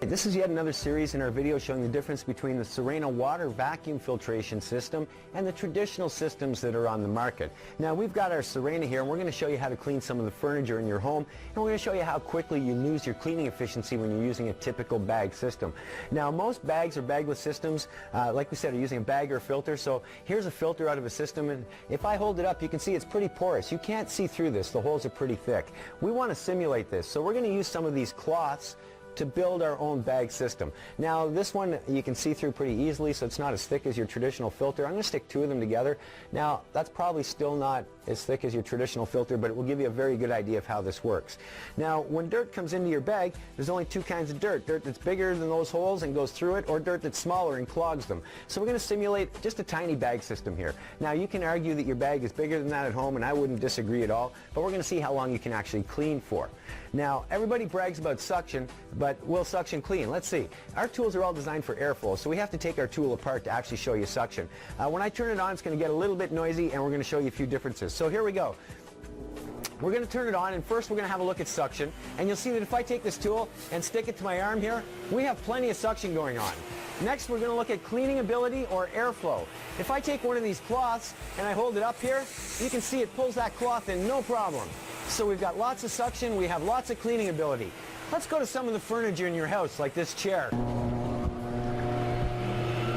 This is yet another series in our video showing the difference between the Sirena water vacuum filtration system and the traditional systems that are on the market. Now we've got our Sirena here and we're going to show you how to clean some of the furniture in your home, and we're going to show you how quickly you lose your cleaning efficiency when you're using a typical bag system. Now most bags or bagless systems, like we said, are using a bag or a filter. So here's a filter out of a system, and if I hold it up you can see it's pretty porous. You can't see through this. The holes are pretty thick. We want to simulate this, so we're going to use some of these cloths to build our own bag system. Now this one you can see through pretty easily, so it's not as thick as your traditional filter. I'm going to stick two of them together. Now that's probably still not as thick as your traditional filter, but it will give you a very good idea of how this works. Now when dirt comes into your bag, there's only two kinds of dirt. Dirt that's bigger than those holes and goes through it, or dirt that's smaller and clogs them. So we're going to simulate just a tiny bag system here. Now you can argue that your bag is bigger than that at home, and I wouldn't disagree at all, but we're going to see how long you can actually clean for. Now everybody brags about suction, but will suction clean? Let's see. Our tools are all designed for airflow, so we have to take our tool apart to actually show you suction. When I turn it on, it's going to get a little bit noisy, and we're going to show you a few differences. So here we go. We're going to turn it on, and first we're going to have a look at suction, and you'll see that if I take this tool and stick it to my arm here, we have plenty of suction going on. Next we're going to look at cleaning ability or airflow. If I take one of these cloths and I hold it up here, you can see it pulls that cloth in no problem. So we've got lots of suction, we have lots of cleaning ability. Let's go to some of the furniture in your house, like this chair.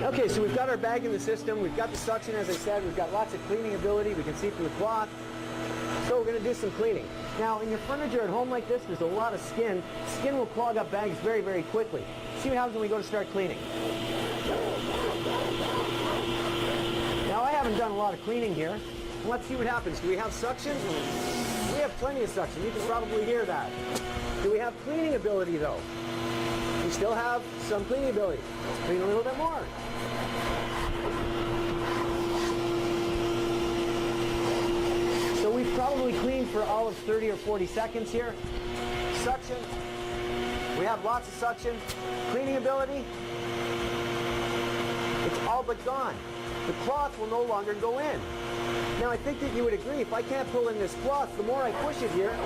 Okay, so we've got our bag in the system, we've got the suction, as I said, we've got lots of cleaning ability, we can see from the cloth. So we're going to do some cleaning. Now in your furniture at home like this, there's a lot of skin. Skin will clog up bags very, very quickly. See what happens when we go to start cleaning. Now I haven't done a lot of cleaning here. Let's see what happens. Do we have suction? We have plenty of suction. You can probably hear that. Do we have cleaning ability though? We still have some cleaning ability. Let's clean a little bit more. So we've probably cleaned for all of 30 or 40 seconds here. Suction. We have lots of suction. Cleaning ability. It's all but gone. The cloth will no longer go in. Now I think that you would agree, if I can't pull in this cloth, the more I push it here,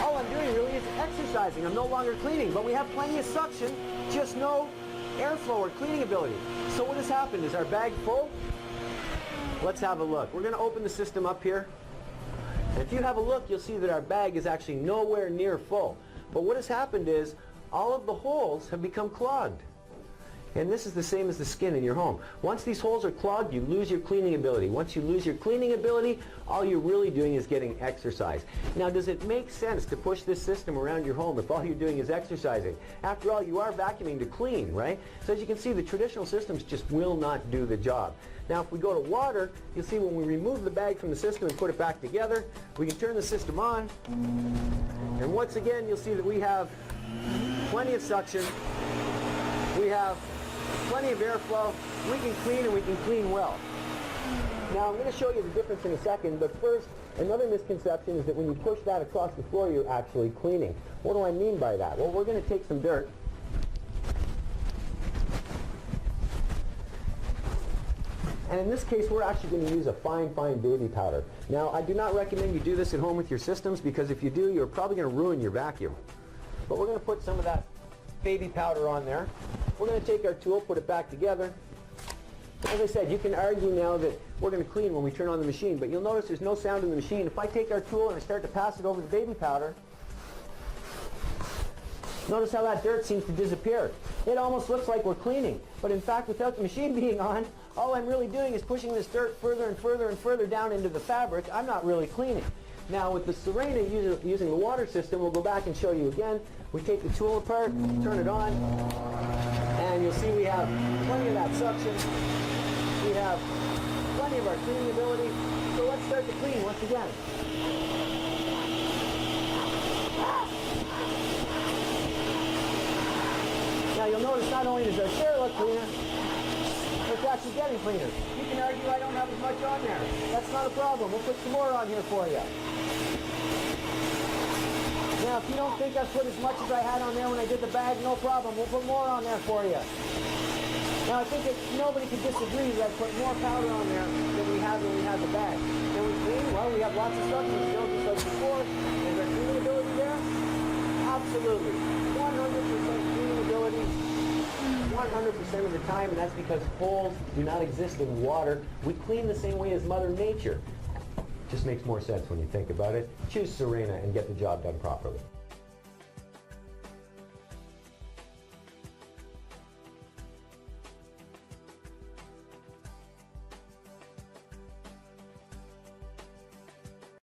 all I'm doing really is exercising. I'm no longer cleaning, but we have plenty of suction, just no airflow or cleaning ability. So what has happened? Is our bag full? Let's have a look. We're going to open the system up here. And if you have a look, you'll see that our bag is actually nowhere near full. But what has happened is all of the holes have become clogged. And this is the same as the skin in your home. Once these holes are clogged, you lose your cleaning ability. Once you lose your cleaning ability, all you're really doing is getting exercise. Now, does it make sense to push this system around your home if all you're doing is exercising? After all, you are vacuuming to clean, right? So as you can see, the traditional systems just will not do the job. Now, if we go to water, you'll see when we remove the bag from the system and put it back together, we can turn the system on. And once again, you'll see that we have plenty of suction. We have plenty of airflow. We can clean, and we can clean well. Now I'm going to show you the difference in a second, but first, another misconception is that when you push that across the floor, you're actually cleaning. What do I mean by that? Well, we're going to take some dirt. And in this case, we're actually going to use a fine baby powder. Now, I do not recommend you do this at home with your systems, because if you do, you're probably going to ruin your vacuum. But we're going to put some of that baby powder on there. We're going to take our tool, put it back together. As I said, you can argue now that we're going to clean when we turn on the machine, but you'll notice there's no sound in the machine. If I take our tool and I start to pass it over the baby powder, notice how that dirt seems to disappear. It almost looks like we're cleaning, but in fact, without the machine being on, all I'm really doing is pushing this dirt further and further and further down into the fabric. I'm not really cleaning. Now with the Sirena using the water system, we'll go back and show you again. We take the tool apart, turn it on, and you'll see we have plenty of that suction. We have plenty of our cleaning ability. So let's start to clean once again. Now you'll notice not only does our chair look cleaner, but it's actually getting cleaner. You can argue I don't have as much on there. That's not a problem. We'll put some more on here for you. Now, if you don't think I put as much as I had on there when I did the bag, no problem. We'll put more on there for you. Now, I think that nobody could disagree that I put more powder on there than we had when we had the bag. Can we clean? Well, we have lots of suction still, just like before. Is there cleaning ability there? Absolutely. 100% 100% of the time, and that's because holes do not exist in water. We clean the same way as Mother Nature. Just makes more sense when you think about it. Choose Sirena and get the job done properly.